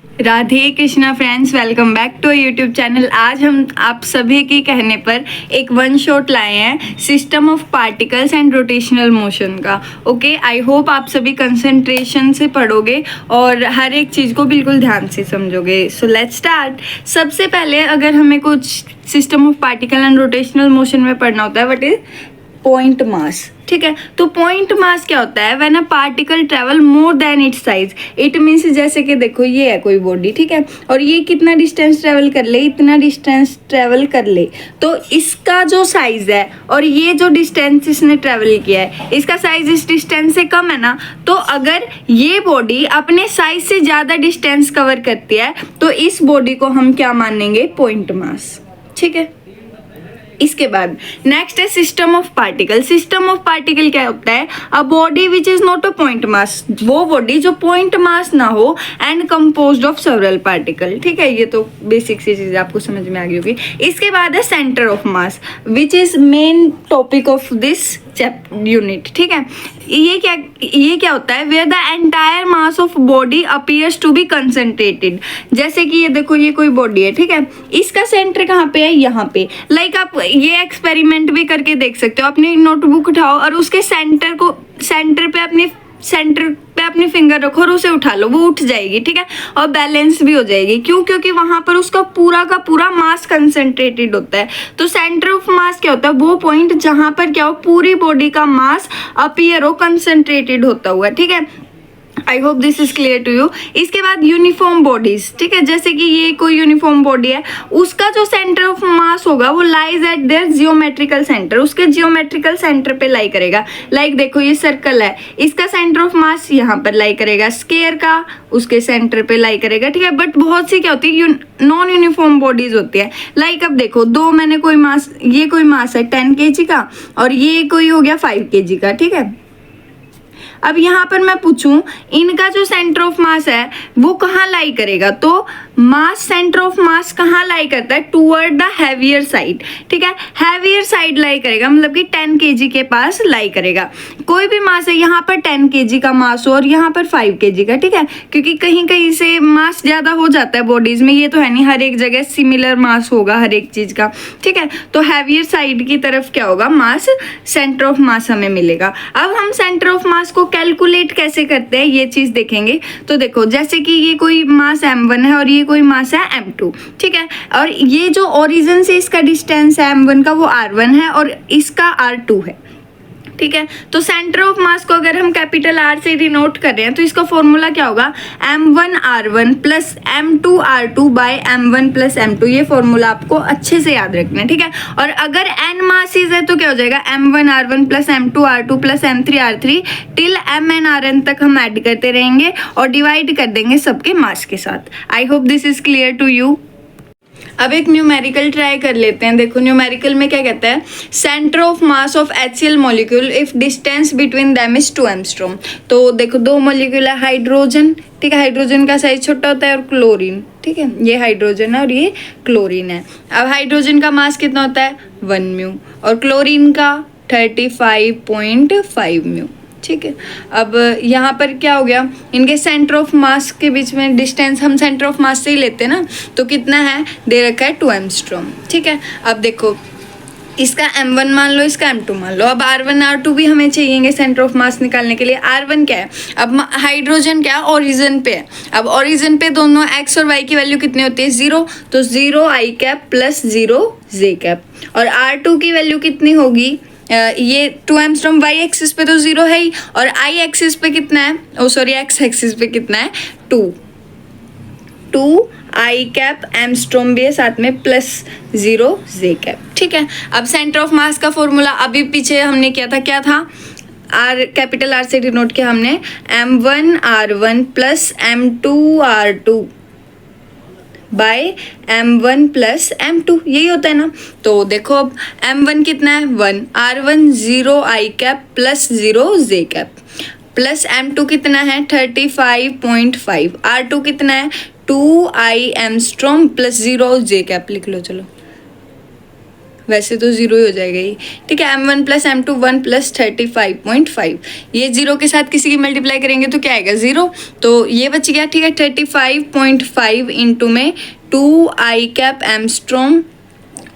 Radhe Krishna friends, welcome back to YouTube channel. आज हम आप सभी के कहने पर एक वन शॉट लाए हैं system of particles and rotational motion का। ओके, आई होप आप सभी कंसंट्रेशन से पढ़ोगे और हर एक चीज़ को बिल्कुल ध्यान से समझोगे। So let's start. सबसे पहले अगर हमें कुछ system of particle and rotational motion में पढ़ना होता है, व्हाट इज पॉइंट मास। ठीक है, तो पॉइंट मास क्या होता है? When a particle travel more than it's size. It means जैसे कि देखो ये है कोई बॉडी, ठीक है, और ये कितना डिस्टेंस ट्रेवल कर ले, इतना डिस्टेंस ट्रेवल कर ले, तो इसका जो साइज है और ये जो डिस्टेंस इसने ट्रेवल किया है, इसका साइज इस डिस्टेंस से कम है ना। तो अगर ये बॉडी अपने साइज से ज़्यादा डिस्टेंस कवर करती है तो इस बॉडी को हम क्या मानेंगे? Point mass. ठीक है, इसके बाद नेक्स्ट है system of particle. System of particle क्या होता है? A body which is not a point mass, वो बॉडी जो पॉइंट मास ना हो and composed of several particle. ठीक है, ये तो बेसिक सी चीज़ आपको समझ में आ गई होगी। इसके बाद है centre of mass which is main topic of this unit. ठीक है, ये क्या होता है? Where the entire mass of body appears to be concentrated. जैसे कि ये देखो, ये कोई बॉडी है, ठीक है, इसका सेंटर कहाँ पे है? यहाँ पे। लाइक आप ये एक्सपेरिमेंट भी करके देख सकते हो। अपनी नोटबुक उठाओ और उसके सेंटर पे अपनी फिंगर रखो और उसे उठा लो, वो उठ जाएगी। ठीक है, और बैलेंस भी हो जाएगी। क्यों? क्योंकि वहां पर उसका पूरा का पूरा मास कंसंट्रेटेड होता है। तो सेंटर ऑफ मास क्या होता है? वो पॉइंट जहां पर क्या हो, पूरी बॉडी का मास अपीयर हो, कंसंट्रेटेड होता हुआ। ठीक है, I hope this is clear to you. इसके बाद यूनिफॉर्म बॉडीज। ठीक है, जैसे कि ये कोई यूनिफॉर्म बॉडी है, उसका जो सेंटर ऑफ मास होगा वो lies at there geometrical centre, उसके जियोमेट्रिकल सेंटर पे लाई करेगा। लाइक देखो ये सर्कल है, इसका सेंटर ऑफ मास यहाँ पर लाई करेगा, स्केयर का उसके सेंटर पे लाई करेगा। ठीक है, बट बहुत सी क्या होती है, नॉन यूनिफॉर्म बॉडीज होती है। लाइक अब देखो, दो मैंने कोई मास, ये कोई मास है 10 kg का और ये कोई हो गया 5 kg का। ठीक है, अब यहाँ पर मैं पूछूं इनका जो सेंटर ऑफ मास है वो कहाँ लाई करेगा, तो मास सेंटर ऑफ मास कहाँ लाई करता है? Toward the heavier side. ठीक है, हैवियर साइड लाई करेगा, मतलब कि 10 kg के पास लाई करेगा। कोई भी मास है, यहाँ पर 10 kg का मास हो और यहाँ पर 5 kg का। ठीक है, क्योंकि कहीं कहीं से मास ज्यादा हो जाता है बॉडीज में, ये तो है नहीं हर एक जगह सिमिलर मास होगा हर एक चीज का। ठीक है, तो हैवियर साइड की तरफ क्या होगा? मास, सेंटर ऑफ मास हमें मिलेगा। अब हम सेंटर ऑफ मास को कैलकुलेट कैसे करते हैं ये चीज देखेंगे। तो देखो, जैसे कि ये कोई मास m1 है और ये कोई मास है m2। ठीक है, और ये जो ओरिजिन से इसका डिस्टेंस है m1 का वो r1 है और इसका r2 है। ठीक है, तो सेंटर ऑफ मास को अगर हम कैपिटल R से डिनोट कर रहे हैं तो इसका फॉर्मूला क्या होगा? m1r1 plus m2r2 bye m1 plus m2। ये फॉर्मूला आपको अच्छे से याद रखना है। ठीक है, और अगर n मासेस है तो क्या हो जाएगा? m1r1 plus m2r2 plus m3r3 till mnrn तक हम ऐड करते रहेंगे और डिवाइड कर देंगे सबके मास के साथ। I hope this is clear to you. अब एक न्यूमेरिकल ट्राई कर लेते हैं। देखो न्यूमेरिकल में क्या कहता है? Centre of mass of HCl molecule if distance between them is 2 angstrom. तो देखो दो मॉलिक्यूल है, हाइड्रोजन। ठीक है, हाइड्रोजन का साइज छोटा होता है और क्लोरीन। ठीक है, ये हाइड्रोजन है और ये क्लोरीन है। अब हाइड्रोजन का मास कितना होता है? 1 म्यू और क्लोरीन का 35.5 म्यू। ठीक है, अब यहाँ पर क्या हो गया? इनके सेंटर ऑफ मास के बीच में डिस्टेंस हम सेंटर ऑफ मास से ही लेते हैं ना, तो कितना है? दे रखा है 2 एंगस्ट्रॉम। ठीक है, अब देखो इसका m1 मान लो, इसका m2 मान लो। अब r1 r2 भी हमें चाहिए सेंटर ऑफ मास निकालने के लिए। r1 क्या है? अब हाइड्रोजन क्या? ओरिजिन पे है। अब ओरिजिन पे दोनों x और y की वैल्यू कितनी होती है? 0। तो 0 i cap plus 0 j cap. और r2 की वैल्यू कितनी होगी? ये 2 एंगस्ट्रॉम y एक्सिस पे तो 0 है ही, और I एक्सिस पे कितना है? ओ सॉरी, x एक्सिस पे कितना है? 2 i कैप एंगस्ट्रॉम भी है साथ में प्लस 0 j कैप। ठीक है, अब सेंटर ऑफ मास का फॉर्मूला अभी पीछे हमने किया था, क्या था? R, कैपिटल R से डिनोट किया हमने m1r1 plus m2r2 bye m1 plus m2, यही होता है ना। तो देखो अब m1 कितना है? 1, r1 0 i cap plus 0 j cap, plus m2 कितना है? 35.5, r2 कितना है? 2 i angstrom plus 0 j cap. लिख लो, चलो वैसे तो 0 ही हो जाएगा ही, ठीक है। m1 प्लस m2 1 प्लस 35.5, ये 0 के साथ किसी की मल्टीप्लाई करेंगे तो क्या आएगा 0, तो ये बच गया, ठीक है। 35.5 इंटू में 2 आई कैप एमस्ट्रॉम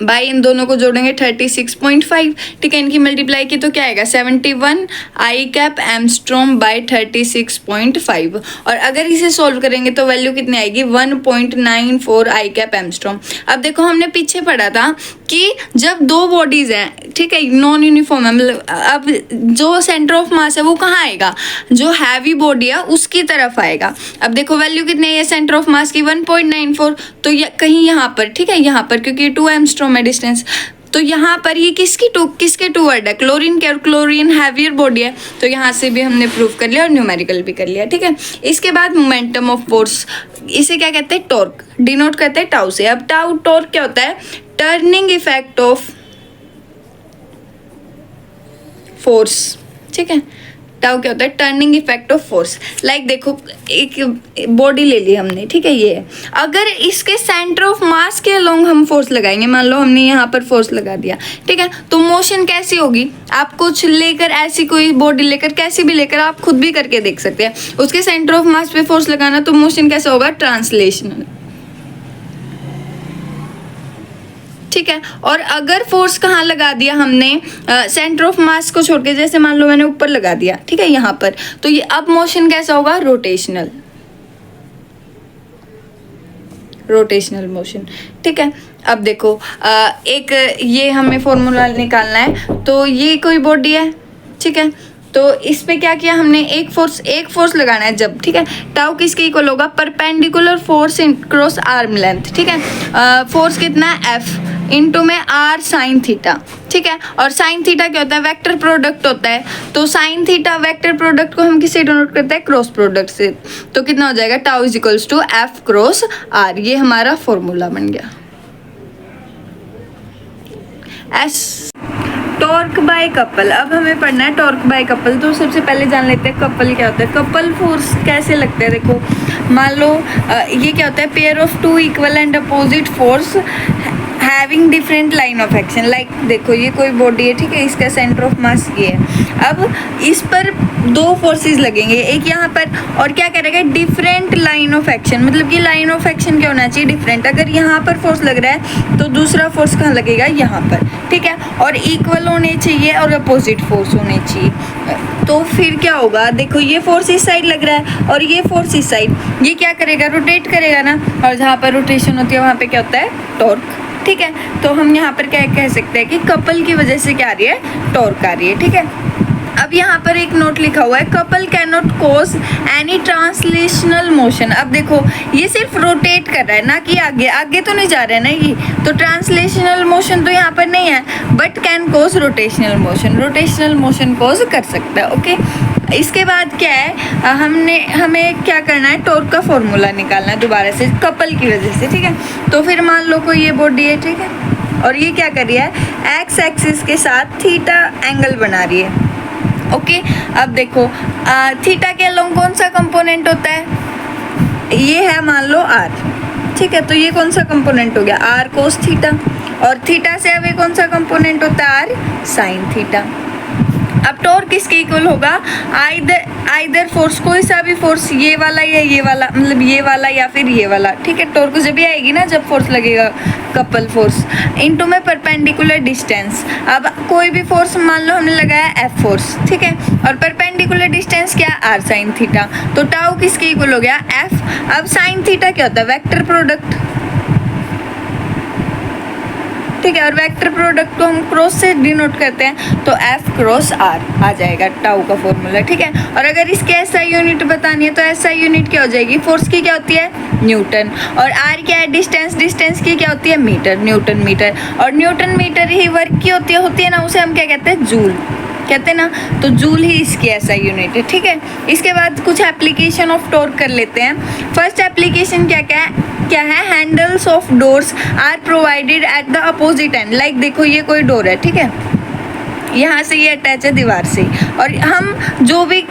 बाई इन दोनों को जोड़ेंगे 36.5, ठीक है। इनकी मल्टीप्लाई की तो क्या आएगा 71 आई कैप एमस्ट्रॉम बाई 36.5, और अगर इसे सॉल्व करेंगे तो वैल्यू कितनी आएगी 1.94 आई कैप एमस्ट्रॉम। अब देखो हमने पीछे पढ़ा था कि जब दो बॉडीज हैं, ठीक है, नॉन यूनिफॉर्म है, मतलब अब जो सेंटर ऑफ मास है वो कहाँ आएगा, जो हैवी बॉडी है उसकी तरफ आएगा। अब देखो वैल्यू कितनी है सेंटर ऑफ मास की 1.94, तो कहीं यहाँ पर, ठीक है, यहाँ पर क्योंकि 2 एमस्ट्रॉम है डिस्टेंस, तो यहाँ पर ये किसके टूवर्ड है, क्लोरीन के, और क्लोरीन हैवियर बॉडी है, तो यहाँ से भी हमने प्रूव कर लिया और न्यूमेरिकल भी कर लिया, ठीक है। इसके बाद मोमेंटम ऑफ फोर्स, इसे क्या कहते हैं टॉर्क, डिनोट करते हैं टाउ से। अब टाउ टॉर्क क्या होता है, टर्निंग इफेक्ट ऑफ फोर्स, ठीक है। टाउ क्या होता है, turning effect of force. Like देखो एक बॉडी ले ली हमने, ठीक है, ये है, अगर इसके सेंटर ऑफ मास के अलोंग हम फोर्स लगाएंगे, मान लो हमने यहाँ पर फोर्स लगा दिया, ठीक है, तो मोशन कैसी होगी, आप कुछ लेकर, ऐसी कोई बॉडी लेकर, कैसी भी लेकर, आप खुद भी करके देख सकते हैं, उसके सेंटर ऑफ मास पे फोर्स लगाना, तो मोशन कैसा होगा, ट्रांसलेशनल, ठीक है। और अगर फोर्स कहाँ लगा दिया हमने, सेंटर ऑफ मास को छोड़ के, जैसे मान लो मैंने ऊपर लगा दिया, ठीक है, यहाँ पर, तो ये अब मोशन कैसा होगा, रोटेशनल, रोटेशनल मोशन, ठीक है। अब देखो एक ये हमें फॉर्मूला निकालना है, तो ये कोई बॉडी है, ठीक है, तो इस पे क्या किया हमने, एक फोर्स लगाना है जब, ठीक है, टाउ किसके इक्वल होगा, perpendicular force in cross arm length, ठीक है। फोर्स कितना है F इंटू में R साइन थीटा, ठीक है, और साइन थीटा क्या होता है, वेक्टर प्रोडक्ट होता है, तो साइन थीटा वेक्टर प्रोडक्ट को हम किससे डिनोट करते हैं, क्रॉस प्रोडक्ट से, तो कितना हो जाएगा, tau is equals to F cross R, ये हमारा फॉर्मूला बन गया। एस टॉर्क बाय कपल, अब हमें पढ़ना है टॉर्क बाय कपल, तो सबसे पहले जान लेते हैं कपल क्या होता है। कपल फोर्स कैसे लगते हैं, देखो मान लो ये क्या होता है, pair of 2 equal and opposite force having different line of action. Like देखो ये कोई बॉडी है, ठीक है, इसका सेंटर ऑफ मास ये है, अब इस पर 2 फोर्सेस लगेंगे, एक यहाँ पर, और क्या करेगा, डिफरेंट लाइन ऑफ एक्शन, मतलब कि लाइन ऑफ एक्शन क्या होना चाहिए, डिफरेंट। अगर यहाँ पर फोर्स लग रहा है तो दूसरा फोर्स कहाँ लगेगा, यहाँ पर, ठीक है, और इक्वल होने चाहिए और अपोजिट फोर्स होने चाहिए, तो फिर क्या होगा, देखो ये फोर्स इस साइड लग रहा है और ये फोर्स इस साइड, ये क्या करेगा, रोटेट करेगा ना, और जहाँ पर रोटेशन होती है वहाँ पे क्या होता है, टॉर्क, ठीक है। तो हम यहाँ पर क्या कह सकते हैं कि कपल की वजह से क्या आ रही है, टॉर्क आ रही है, ठीक है। अब यहाँ पर एक नोट लिखा हुआ है, couple can not cause any translational motion. अब देखो ये सिर्फ रोटेट कर रहा है ना कि आगे तो नहीं जा रहा है ना ये, तो ट्रांसलेशनल मोशन तो यहाँ पर नहीं है, but can cause rotational motion cause कर सकता है, ओके। इसके बाद क्या है, हमें क्या करना है, टॉर्क का फॉर्मूला निकालना है दोबारा से कपल की वजह से, ठीक है। तो फिर मान लो कोई ये बॉडी है, ठीक है, और ये क्या कर रही है, एक्स एक्सिस के साथ थीटा एंगल बना रही है, ओके। अब देखो थीटा के अलोंग कौन सा कंपोनेंट होता है, ये है मान लो R, ठीक है, तो ये कौन सा कंपोनेंट हो गया, R कोस थीटा, और थीटा से अब ये कौन सा कंपोनेंट होता है, R साइन थीटा। अब टॉर्क किसके इक्वल होगा, आइदर फोर्स, कोई सा भी फोर्स, ये वाला या ये वाला, मतलब ये वाला या फिर ये वाला, ठीक है। टॉर्क जब भी आएगी ना, जब फोर्स लगेगा कपल फोर्स, इनटू में परपेंडिकुलर डिस्टेंस। अब कोई भी फोर्स मान लो हमने लगाया F फोर्स, ठीक है, और परपेंडिकुलर डिस्टेंस क्या, R साइन थीटा, तो टाउ किसके इक्वल हो गया, F। अब साइन थीटा क्या होता है, वेक्टर प्रोडक्ट, ठीक है, और वेक्टर प्रोडक्ट को हम क्रॉस से डिनोट करते हैं, तो F क्रॉस R आ जाएगा टाउ का फॉर्मूला, ठीक है। और अगर इसके SI यूनिट बतानी है तो SI यूनिट क्या हो जाएगी, फोर्स की क्या होती है, न्यूटन, और R क्या है, डिस्टेंस की क्या होती है, मीटर, न्यूटन मीटर, और न्यूटन मीटर ही वर्क की होती है ना, उसे हम क्या कहते हैं, जूल कहते हैं ना, तो जूल ही इसकी SI यूनिट है, ठीक है। इसके बाद कुछ एप्लीकेशन ऑफ टॉर्क कर लेते हैं। फर्स्ट एप्लीकेशन क्या है, handles of doors are provided at the opposite end. Like देखो ये कोई डोर है, ठीक है, यहाँ से ये अटैच है दीवार से, और हम जो भी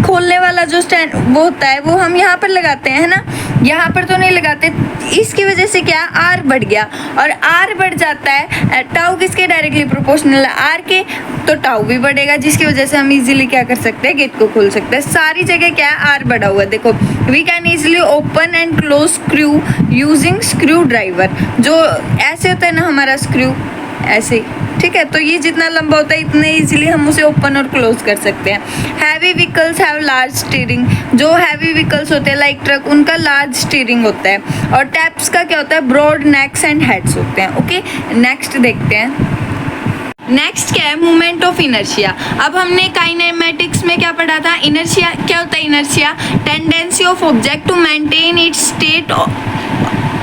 खोलने वाला जो स्टैंड वो होता है वो हम यहाँ पर लगाते हैं, है ना, यहाँ पर तो नहीं लगाते, इसकी वजह से क्या आर बढ़ गया, और आर बढ़ जाता है, टाउ किसके डायरेक्टली प्रोपोर्शनल है आर के, तो टाउ भी बढ़ेगा, जिसकी वजह से हम इजीली क्या कर सकते हैं, गेट को खोल सकते हैं। सारी जगह क्या है, आर बढ़ा हुआ है। देखो, we can easily open and close screw using screwdriver, जो ऐसे होता है ना हमारा स्क्रू, ऐसे, ठीक है। तो ये जितना लंबा होता है इतने इजीली हम उसे ओपन और क्लोज कर सकते हैं। Heavy vehicles have large steering, जो हैवी व्हीकल्स होते हैं लाइक ट्रक, उनका लार्ज स्टीयरिंग होता है। और टैप्स का क्या होता है, ब्रॉड नेक्स एंड हेड्स होते हैं। ओके, नेक्स्ट देखते हैं। नेक्स्ट क्या है, मूवमेंट ऑफ इनर्शिया। अब हमने काइनेमेटिक्स में क्या पढ़ा था, इनर्शिया क्या होता है, inertia tendency of object to maintain its state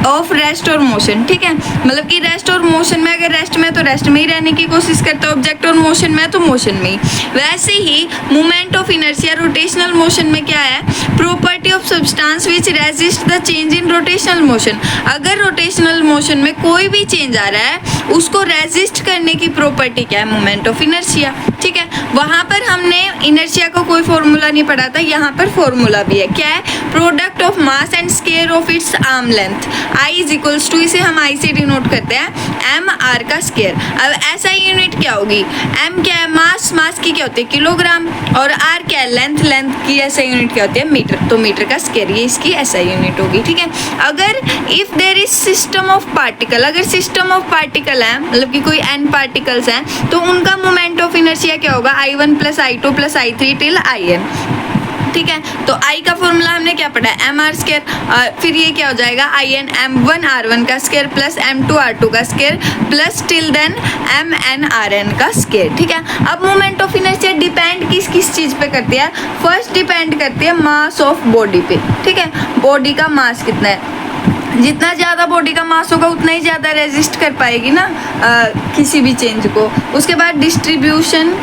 of rest और मोशन, ठीक है। मतलब कि रेस्ट और मोशन में, अगर रेस्ट में तो रेस्ट में ही रहने की कोशिश करता है ऑब्जेक्ट, और मोशन में तो मोशन में ही। वैसे ही movement of inertia rotational motion में क्या है, property of substance which resist the change in rotational motion. अगर रोटेशनल मोशन में कोई भी चेंज आ रहा है उसको रेजिस्ट करने की प्रॉपर्टी क्या है, मूवमेंट ऑफ इनर्शिया, ठीक है। वहाँ पर हमने इनर्शिया को कोई फॉर्मूला नहीं पढ़ा था, यहाँ पर फॉर्मूला भी है। क्या है, product of mass and square of its arm length, I is equals to, इसे हम I से डिनोट करते हैं, एम आर का स्क्वायर। अब SI यूनिट क्या होगी, M क्या है, मास, मास की क्या होती है किलोग्राम, और R क्या है, लेंथ, लेंथ की SI यूनिट क्या होती है मीटर, तो मीटर का स्क्वायर, ये इसकी SI यूनिट होगी, ठीक है। अगर if there is system of particle, अगर सिस्टम ऑफ पार्टिकल है, मतलब कि कोई n पार्टिकल्स हैं, तो उनका मोमेंट ऑफ इनर्शिया क्या होगा, I1 plus I2 plus I3 till IN, ठीक है। तो I का फॉर्मूला हमने क्या पढ़ा है, एम आर स्क्वायर, फिर ये क्या हो जाएगा, IN M1 R1 का स्क्वायर प्लस M2 R2 का square plus till then MN RN का स्क्वायर, ठीक है। अब मोमेंट ऑफ इनर्शिया डिपेंड किस किस चीज़ पे करती है, फर्स्ट डिपेंड करती है मास ऑफ बॉडी पे, ठीक है। बॉडी का मास कितना है, जितना ज़्यादा बॉडी का मास होगा उतना ही ज़्यादा रेजिस्ट कर पाएगी ना किसी भी चेंज को। उसके बाद डिस्ट्रीब्यूशन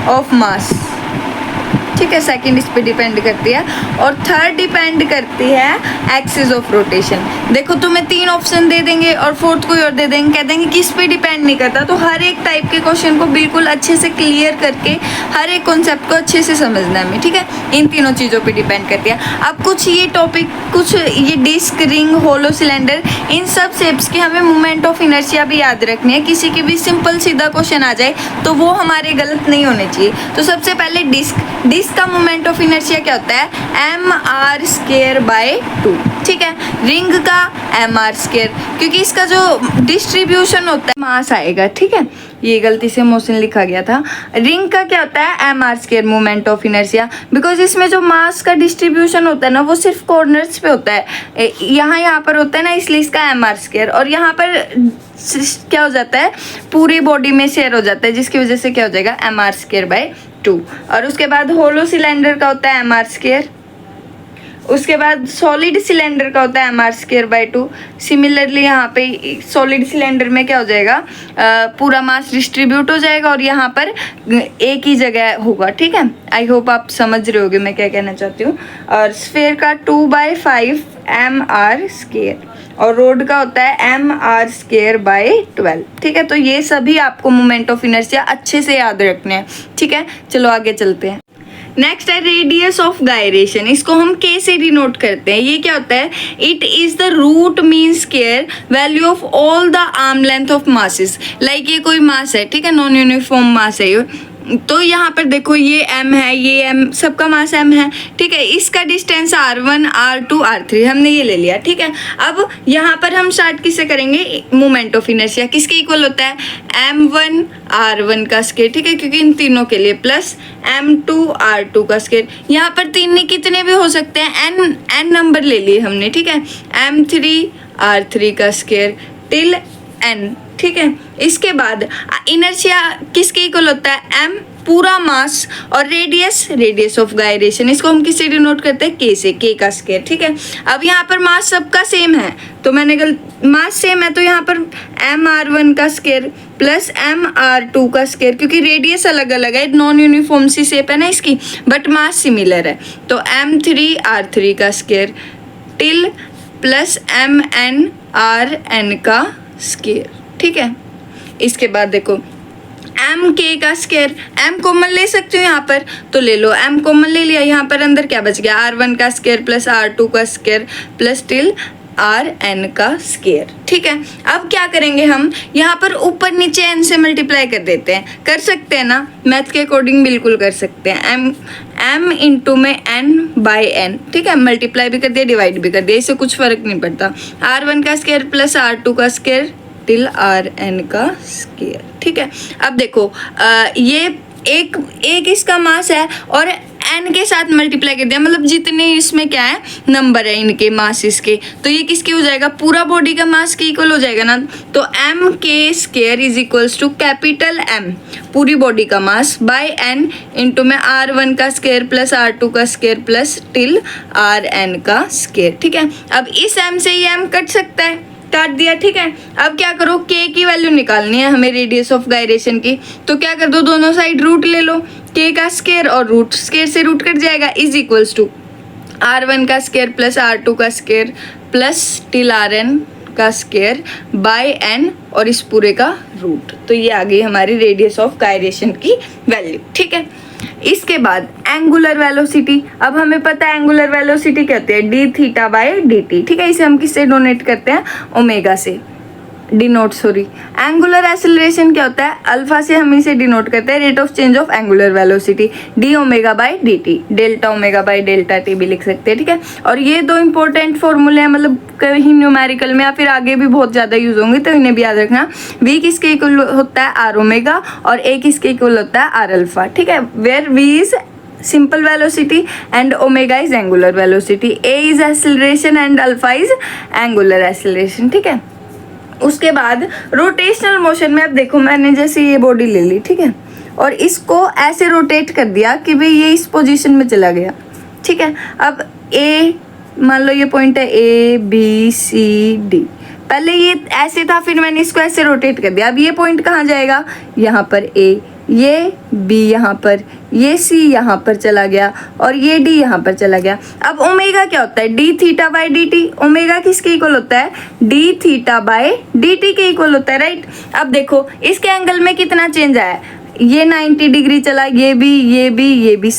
ऑफ मास, ठीक है, सेकंड इस पे डिपेंड करती है। और थर्ड डिपेंड करती है एक्सिस ऑफ रोटेशन। देखो, तुम्हें 3 ऑप्शन दे देंगे और फोर्थ कोई और दे देंगे, कह देंगे किस पे डिपेंड नहीं करता। तो हर एक टाइप के क्वेश्चन को बिल्कुल अच्छे से क्लियर करके हर एक कॉन्सेप्ट को अच्छे से समझना है हमें, ठीक है। इन तीनों चीज़ों पे डिपेंड करती है। अब कुछ ये टॉपिक, कुछ ये डिस्क, रिंग, होलो सिलेंडर, इन सब शेप्स की हमें मूवमेंट ऑफ इनर्शिया भी याद रखनी है। किसी की भी सिंपल सीधा क्वेश्चन आ जाए तो वो हमारे गलत नहीं होने चाहिए। तो सबसे पहले डिस्क का मोमेंट ऑफ इनर्शिया क्या होता है, एम आर स्क्वायर बाय 2, ठीक है। रिंग का एम आर स्क्वायर, क्योंकि इसका जो डिस्ट्रीब्यूशन होता है मास आएगा, ठीक है। ये गलती से मोशन लिखा गया था। रिंग का क्या होता है, M R square moment of inertia, because इसमें जो मास का डिस्ट्रीब्यूशन होता है ना वो सिर्फ कॉर्नर्स पे होता है, यहाँ पर होता है ना, इसलिए इसका एम आर स्क्वायर। और यहाँ पर क्या हो जाता है, पूरी बॉडी में शेयर हो जाता है, जिसकी वजह से क्या हो जाएगा, एम आर स्क्वायर बाय 2। और उसके बाद होलो सिलेंडर का होता है एम आर स्क्वायर। उसके बाद सॉलिड सिलेंडर का होता है M R square by 2। Similarly यहाँ पे सॉलिड सिलेंडर में क्या हो जाएगा, पूरा मास डिस्ट्रीब्यूट हो जाएगा और यहाँ पर एक ही जगह होगा, ठीक है। आई होप आप समझ रहे होगे मैं क्या कहना चाहती हूँ। और स्फेयर का 2/5 एम आर स्क्वायर, और रोड का होता है एम आर स्क्वायर बाय 12, ठीक है। तो ये सभी आपको मोमेंट ऑफ इनर्शिया अच्छे से याद रखने हैं, ठीक है। चलो आगे चलते हैं। नेक्स्ट है रेडियस ऑफ गायरेशन, इसको हम के से डिनोट करते हैं। ये क्या होता है, it is the root mean square value of all the arm length of masses. Like ये कोई मास है, ठीक है, नॉन यूनिफॉर्म मास है ये, तो यहाँ पर देखो ये m है, ये m, सबका मास m है, ठीक है। इसका डिस्टेंस r1 r2 r3 हमने ये ले लिया, ठीक है। अब यहाँ पर हम स्टार्ट किससे करेंगे, मोमेंट ऑफ इनर्शिया किसके इक्वल होता है, m1 r1 का स्क्वायर, ठीक है, क्योंकि इन तीनों के लिए, प्लस m2 r2 का स्क्वायर। यहाँ पर तीन कितने भी हो सकते हैं, n नंबर ले लिए हमने, ठीक है, m3 r3 का स्क्वायर टिल n, ठीक है। इसके बाद इनर्शिया किसके इक्वल होता है, m पूरा मास, और रेडियस ऑफ गायरेशन, इसको हम किससे डिनोट करते हैं, k से, k का स्क्वायर, ठीक है। अब यहाँ पर मास सबका सेम है, तो मैंने मास सेम है तो यहाँ पर m r1 का स्क्वायर प्लस m r2 का स्क्वायर, क्योंकि रेडियस अलग अलग है, नॉन यूनिफॉर्म सी शेप है ना इसकी, बट मास सिमिलर है, तो m3 r3 का square till plus mn rn का स्क्वायर, ठीक है। इसके बाद देखो एम के का स्क्वायर, एम कॉमन ले सकते हो यहाँ पर तो ले लो, एम कॉमन ले लिया, यहाँ पर अंदर क्या बच गया, R1 का स्क्वायर प्लस R2 का स्क्वायर प्लस टिल Rn का स्क्वायर। ठीक है, अब क्या करेंगे हम यहाँ पर ऊपर नीचे n से मल्टीप्लाई कर देते हैं, कर सकते हैं ना, मैथ के अकॉर्डिंग बिल्कुल कर सकते हैं। m इंटू में n बाई n, ठीक है, मल्टीप्लाई भी कर दिया डिवाइड भी कर दिया, इससे कुछ फर्क नहीं पड़ता। R1 का स्क्वायर प्लस R2 का स्क्वायर टिल Rn का स्क्वायर। ठीक है, अब देखो ये एक इसका मास है और n के साथ मल्टीप्लाई कर दिया, मतलब जितने इसमें क्या है नंबर है इनके मास इसके, तो ये किसके हो जाएगा, पूरा बॉडी का मास के इक्वल हो जाएगा ना। तो m के square is equals to capital M पूरी बॉडी का मास बाय n इंटू में R1 का स्क्वायर प्लस R2 का स्क्वायर प्लस टिल Rn का स्क्वायर। ठीक है, अब इस m से ये m कट सकता है, काट दिया। ठीक है, अब क्या करो, k की वैल्यू निकालनी है हमें रेडियस ऑफ गायरेशन की, तो क्या कर दो, दोनों साइड रूट ले लो, k का स्क्वायर और रूट, स्क्वायर से रूट कट जाएगा, इज इक्वल्स टू R1 का स्क्वायर प्लस R2 का स्क्वायर प्लस टिल Rn का स्क्वायर बाय n और इस पूरे का रूट। तो ये आ गई हमारी रेडियस ऑफ गायरेशन की वैल्यू। ठीक है, इसके बाद एंगुलर वेलोसिटी, अब हमें पता है एंगुलर वेलोसिटी क्या होती है, D theta by D T. ठीक है, इसे हम किससे डोनेट करते हैं, ओमेगा से डिनोट, सॉरी। एंगुलर एक्सेलरेशन क्या होता है, अल्फा से हम इसे डिनोट करते हैं, rate of change of angular velocity, D omega by D T, delta omega by delta T भी लिख सकते हैं। ठीक है, और ये दो इंपॉर्टेंट फॉर्मूले हैं, मतलब कहीं न्यूमेरिकल में या फिर आगे भी बहुत ज़्यादा यूज होंगे, तो इन्हें भी याद रखना। वी किसके इक्वल होता है, आर ओमेगा, और ए किसके इक्वल होता है, आर अल्फा। ठीक है, where we is simple velocity and omega is angular velocity, a is acceleration and alpha is angular acceleration। ठीक है, उसके बाद रोटेशनल मोशन में अब देखो, मैंने जैसे ये बॉडी ले ली, ठीक है, और इसको ऐसे रोटेट कर दिया कि भाई ये इस पोजीशन में चला गया। ठीक है, अब ए मान लो ये पॉइंट है ABCD, पहले ये ऐसे था, फिर मैंने इसको ऐसे रोटेट कर दिया, अब ये पॉइंट कहाँ जाएगा, यहाँ पर A, ये B यहाँ पर, ये C यहाँ पर चला गया और ये D यहाँ पर चला गया। अब ओमेगा क्या होता है, D theta by D T, omega किसके इक्वल होता है, D theta by D T के इक्वल होता है, राइट। अब देखो इसके एंगल में कितना चेंज आया, ये 90 डिग्री चला, ये भी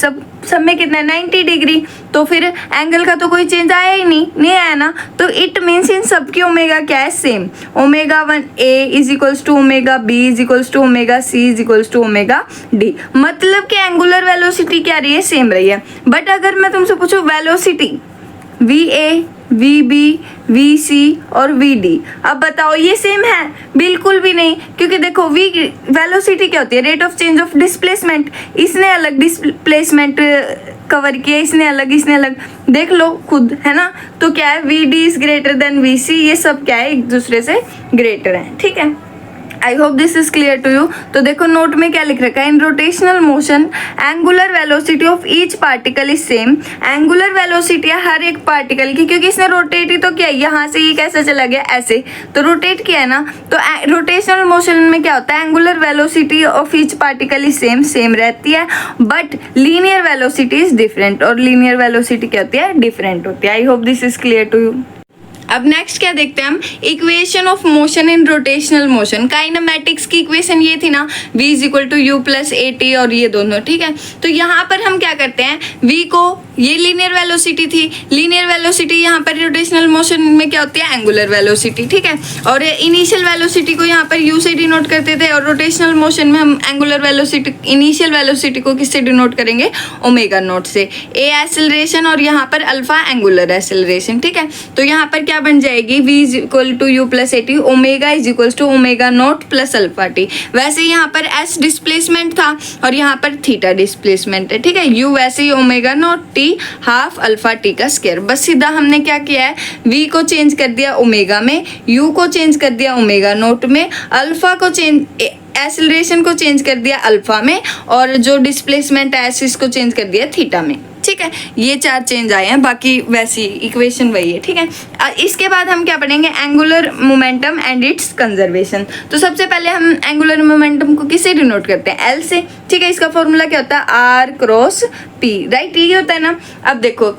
सब में कितना है 90 डिग्री, तो फिर एंगल का तो कोई चेंज आया ही नहीं आया ना, तो इट मीन्स इन सबकी ओमेगा क्या है, same. Omega 1 A is equals to omega B is equals to omega C is equals to omega D, मतलब कि एंगुलर वेलोसिटी क्या रही है, सेम रही है। बट अगर मैं तुमसे पूछूं वेलोसिटी VA, VB, VC और VD, अब बताओ ये सेम है, बिल्कुल भी नहीं, क्योंकि देखो V वेलोसिटी क्या होती है, rate of change of displacement, इसने अलग डिस्प्लेसमेंट कवर किया, इसने अलग, देख लो खुद, है ना। तो क्या है, VD is greater than VC, ये सब क्या है, एक दूसरे से ग्रेटर है। ठीक है, I hope this is clear to you. तो देखो नोट में क्या लिख रखा है, in rotational motion angular velocity of each particle is same. Angular velocity है हर एक पार्टिकल की, क्योंकि इसने रोटेट ही तो किया, यहाँ से ये कैसे चला गया, ऐसे तो रोटेट किया है ना। तो रोटेशनल मोशन में क्या होता है, angular velocity of each particle is same रहती है, but linear velocity is different, और लीनियर वेलोसिटी क्या होती है, डिफरेंट होती है। I hope this is clear to you. अब नेक्स्ट क्या देखते हैं हम, equation of motion in rotational motion. Kinematics की इक्वेशन ये थी ना, v is equal to u plus a t, और ये दोनों। ठीक है, तो यहाँ पर हम क्या करते हैं, v को, ये लीनियर वेलोसिटी थी, लीनियर वेलोसिटी यहाँ पर रोटेशनल मोशन में क्या होती है, एंगुलर वेलोसिटी। ठीक है, और इनिशियल वेलोसिटी को यहाँ पर u से डिनोट करते थे, और रोटेशनल मोशन में हम एंगुलर वेलोसिटी, इनिशियल वेलोसिटी को किससे डिनोट करेंगे, ओमेगा नोट से। a एक्सेलरेशन और यहाँ पर अल्फा एंगुलर एक्सेलरेशन। ठीक है, तो यहाँ पर क्या बन जाएगी, v is equal to u plus a t, omega is equal to omega nought plus alpha t. वैसे यहाँ पर s डिस्प्लेसमेंट था और यहाँ पर थीटा डिस्प्लेसमेंट है। ठीक है, u वैसे ही omega naught t half alpha t का स्क्वायर। बस सीधा हमने क्या किया है, v को चेंज कर दिया ओमेगा में, u को चेंज कर दिया ओमेगा नोट में, अल्फा को चेंज, एक्सेलरेशन को चेंज कर दिया अल्फा में, और जो डिस्प्लेसमेंट है s इसको चेंज कर दिया थीटा में। ठीक है, ये चार चेंज आए हैं, बाकी वैसी इक्वेशन वही है। ठीक है, इसके बाद हम क्या पढ़ेंगे, angular momentum and it's conservation. तो सबसे पहले हम एंगुलर मोमेंटम को किससे डिनोट करते हैं, L से। ठीक है, इसका फॉर्मूला क्या होता है, R क्रॉस P, राइट, ये होता है ना। अब देखो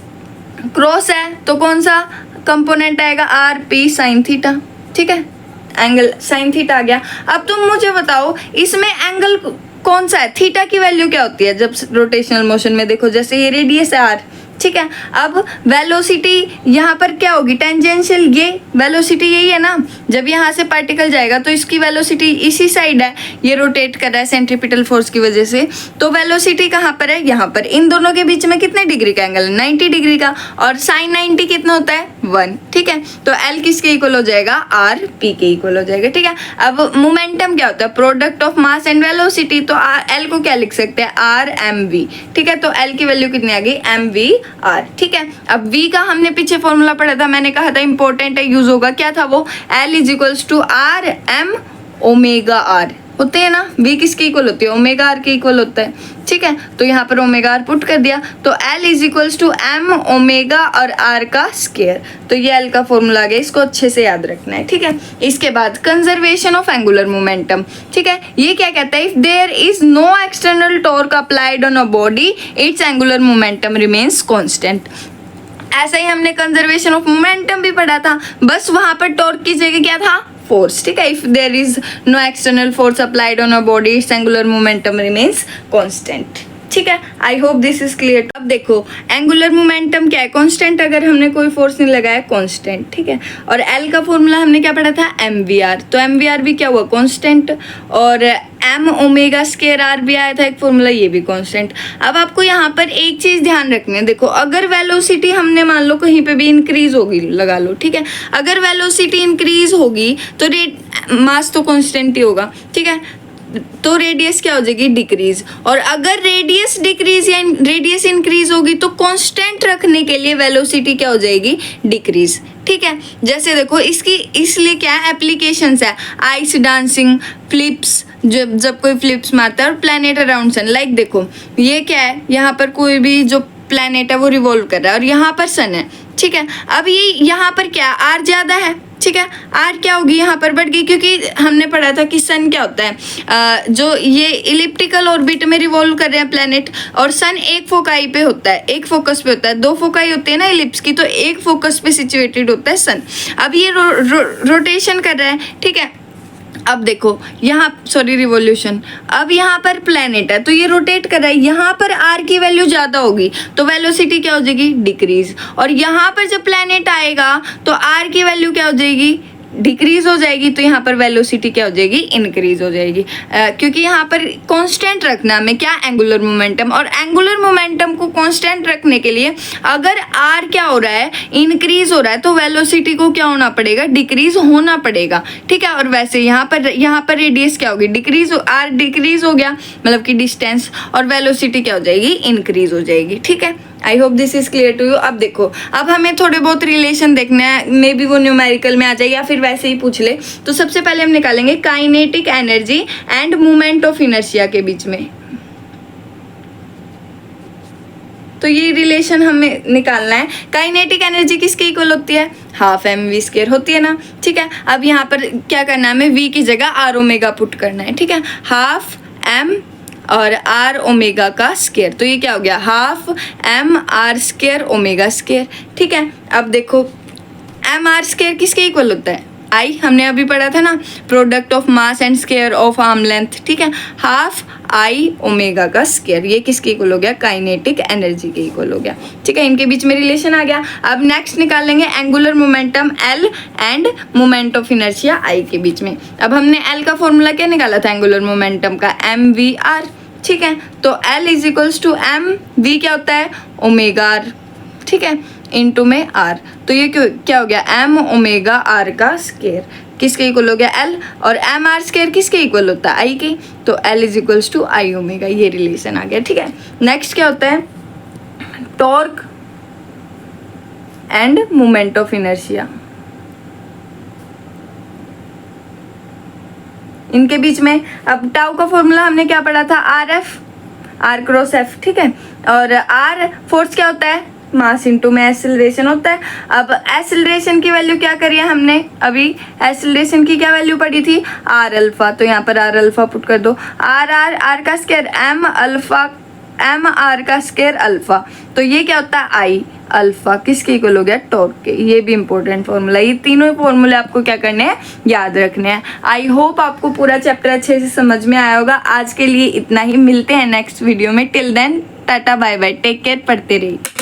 क्रॉस है तो कौन सा कंपोनेंट आएगा, R P साइन थीटा। ठीक है, एंगल साइन थीटा आ गया। अब तुम मुझे बताओ इसमें एंगल कौन सा है, थीटा की वैल्यू क्या होती है जब रोटेशनल मोशन में, देखो जैसे ये रेडियस है आर, ठीक है। अब वेलोसिटी यहाँ पर क्या होगी, टेंजेंशियल, ये वेलोसिटी यही है ना, जब यहाँ से पार्टिकल जाएगा तो इसकी वेलोसिटी इसी साइड है, ये रोटेट कर रहा है सेंट्रीपिटल फोर्स की वजह से, तो वेलोसिटी कहाँ पर है, यहाँ पर। इन दोनों के बीच में कितने डिग्री का एंगल है, 90 डिग्री का, और साइन 90 कितना होता है, 1, ठीक है। तो एल किसके इक्वल हो जाएगा, आर पी के इक्वल हो जाएगा, ठीक है। अब मोमेंटम क्या होता है, product of mass and velocity, तो एल को क्या लिख सकते हैं, आर एम वी, ठीक है। तो एल की वैल्यू कितनी आ गई, एम वी आर, ठीक है। अब v का हमने पीछे फॉर्मूला पढ़ा था, मैंने कहा था इंपॉर्टेंट है, यूज होगा, क्या था वो, L is equals to R M omega R, होते हैं ना, v किसके इक्वल होती है, ओमेगा आर के इक्वल होता है, ठीक है। तो यहाँ पर ओमेगा आर पुट कर दिया, तो L is equals to M omega और r का स्क्वायर, तो ये L का फॉर्मूला आ गया, इसको अच्छे से याद रखना है, ठीक है। इसके बाद कंजर्वेशन ऑफ एंगुलर मोमेंटम, ठीक है, ये क्या कहता है, if there is no external torque applied on a body its angular momentum remains constant. ऐसा ही हमने कंजर्वेशन ऑफ मोमेंटम भी पढ़ा था, बस वहां पर टॉर्क की जगह क्या था, फोर्स, ठीक है। If there is no external force applied on a body its angular momentum remains constant, ठीक है। I hope this is clear. अब देखो एंगुलर मोमेंटम क्या है, कांस्टेंट, अगर हमने कोई फोर्स नहीं लगाया कांस्टेंट, ठीक है। और एल का फॉर्मूला हमने क्या पढ़ा था, एम वी आर, तो एम वी आर भी क्या हुआ, कांस्टेंट, और एम ओमेगा स्क्वायर आर भी आया था एक फॉर्मूला, ये भी कांस्टेंट। अब आपको यहाँ पर एक चीज ध्यान रखनी है, देखो अगर वेलोसिटी हमने मान लो कहीं पे भी इंक्रीज होगी, लगा लो, ठीक है, अगर वेलोसिटी इंक्रीज होगी तो मास तो कांस्टेंट ही होगा, ठीक है, तो रेडियस क्या हो जाएगी, डिक्रीज, और अगर रेडियस डिक्रीज या रेडियस इंक्रीज होगी तो कांस्टेंट रखने के लिए वेलोसिटी क्या हो जाएगी, डिक्रीज, ठीक है। जैसे देखो इसकी इसलिए क्या एप्लीकेशंस है, आइस डांसिंग, फ्लिप्स, जब कोई फ्लिप्स मारता है, और प्लैनेट अराउंड सन, लाइक देखो ये क्या है, यहाँ पर कोई भी जो प्लैनेट है वो रिवॉल्व कर रहा है और यहाँ पर सन है, ठीक है। अब ये यहाँ पर क्या, आर ज्यादा है, ठीक है, आर क्या होगी, यहाँ पर बढ़ गई, क्योंकि हमने पढ़ा था कि सन क्या होता है, जो ये इलिप्टिकल ऑर्बिट में रिवॉल्व कर रहे हैं प्लैनेट, और सन एक फोकाई पे होता है, एक फोकस पे होता है, दो फोकाई होती है ना इलिप्स की, तो एक फोकस पे सिचुएटेड होता है सन। अब ये रोटेशन कर रहा है, ठीक है। अब देखो यहाँ, सॉरी रिवॉल्यूशन, अब यहाँ पर प्लैनेट है तो ये रोटेट कर रहा है, यहाँ पर आर की वैल्यू ज़्यादा होगी तो वेलोसिटी क्या हो जाएगी, डिक्रीज, और यहाँ पर जब प्लैनेट आएगा तो आर की वैल्यू क्या हो जाएगी, डिक्रीज हो जाएगी, तो यहाँ पर वेलोसिटी क्या हो जाएगी, इंक्रीज हो जाएगी, क्योंकि यहाँ पर कांस्टेंट रखना हमें क्या, एंगुलर मोमेंटम, और एंगुलर मोमेंटम को कांस्टेंट रखने के लिए अगर आर क्या हो रहा है, इंक्रीज हो रहा है, तो वेलोसिटी को क्या होना पड़ेगा, डिक्रीज होना पड़ेगा, ठीक है। और वैसे यहाँ पर रेडियस क्या होगी, डिक्रीज, आर डिक्रीज हो गया मतलब कि डिस्टेंस, और वेलोसिटी क्या हो जाएगी, इंक्रीज हो जाएगी, ठीक है। I hope this is clear to you. अब देखो, अब हमें थोड़े बहुत रिलेशन देखना है, मे बी वो न्यूमेरिकल में आ जाए या फिर वैसे ही पूछ ले, तो सबसे पहले हम निकालेंगे kinetic energy and movement of inertia के बीच में, तो ये रिलेशन हमें निकालना है। काइनेटिक एनर्जी किसके इक्वल होती है, हाफ एम वी स्क्वायर होती है ना, ठीक है। अब यहाँ पर क्या करना है, हमें वी की जगह आर ओमेगा पुट करना है, ठीक है, हाफ एम और आर ओमेगा का स्क्वायर, तो ये क्या हो गया, half M R square omega square, ठीक है। अब देखो एम आर स्क्वायर किसके इक्वल होता है, आई, हमने अभी पढ़ा था ना, product of mass and square of arm length, ठीक है, हाफ आई ओमेगा का स्क्वायर, ये किसके इक्वल हो गया, काइनेटिक एनर्जी के इक्वल हो गया, ठीक है। इनके बीच में रिलेशन आ गया। अब नेक्स्ट निकाल लेंगे angular momentum L and moment of inertia I के बीच में। अब हमने एल का फॉर्मूला क्या निकाला था एंगुलर मोमेंटम का, एम वी आर, ठीक है। तो L is equals to M V क्या होता है, ओमेगा आर, ठीक है, इनटू में आर, तो ये क्या हो गया, एम ओमेगा आर का स्क्वायर, किसके इक्वल हो गया, एल, और एम आर स्क्वायर किसके इक्वल होता है, आई के, तो L is equals to I omega, ये रिलेशन आ गया, ठीक है। नेक्स्ट क्या होता है, torque and moment of inertia, इनके बीच में। अब टाउ का फॉर्मूला हमने क्या पढ़ा था, R F, R cross F, ठीक है, और आर फोर्स क्या होता है, मास इंटू में एक्सेलरेशन होता है। अब एक्सेलरेशन की वैल्यू क्या करी है हमने, अभी एक्सेलरेशन की क्या वैल्यू पड़ी थी, आर अल्फा, तो यहाँ पर आर अल्फा पुट कर दो, आर आर आर का square M alpha M R का स्क्वायर अल्फा, तो ये क्या होता है आई अल्फा किसके इक्वल हो गया टॉर्क के। ये भी इंपॉर्टेंट फॉर्मूला, ये तीनों ही फॉर्मूले आपको क्या करने हैं याद रखने हैं। आई होप आपको पूरा चैप्टर अच्छे से समझ में आया होगा। आज के लिए इतना ही, मिलते हैं नेक्स्ट वीडियो में। Till then tata bye bye, take care, पढ़ते रहिए।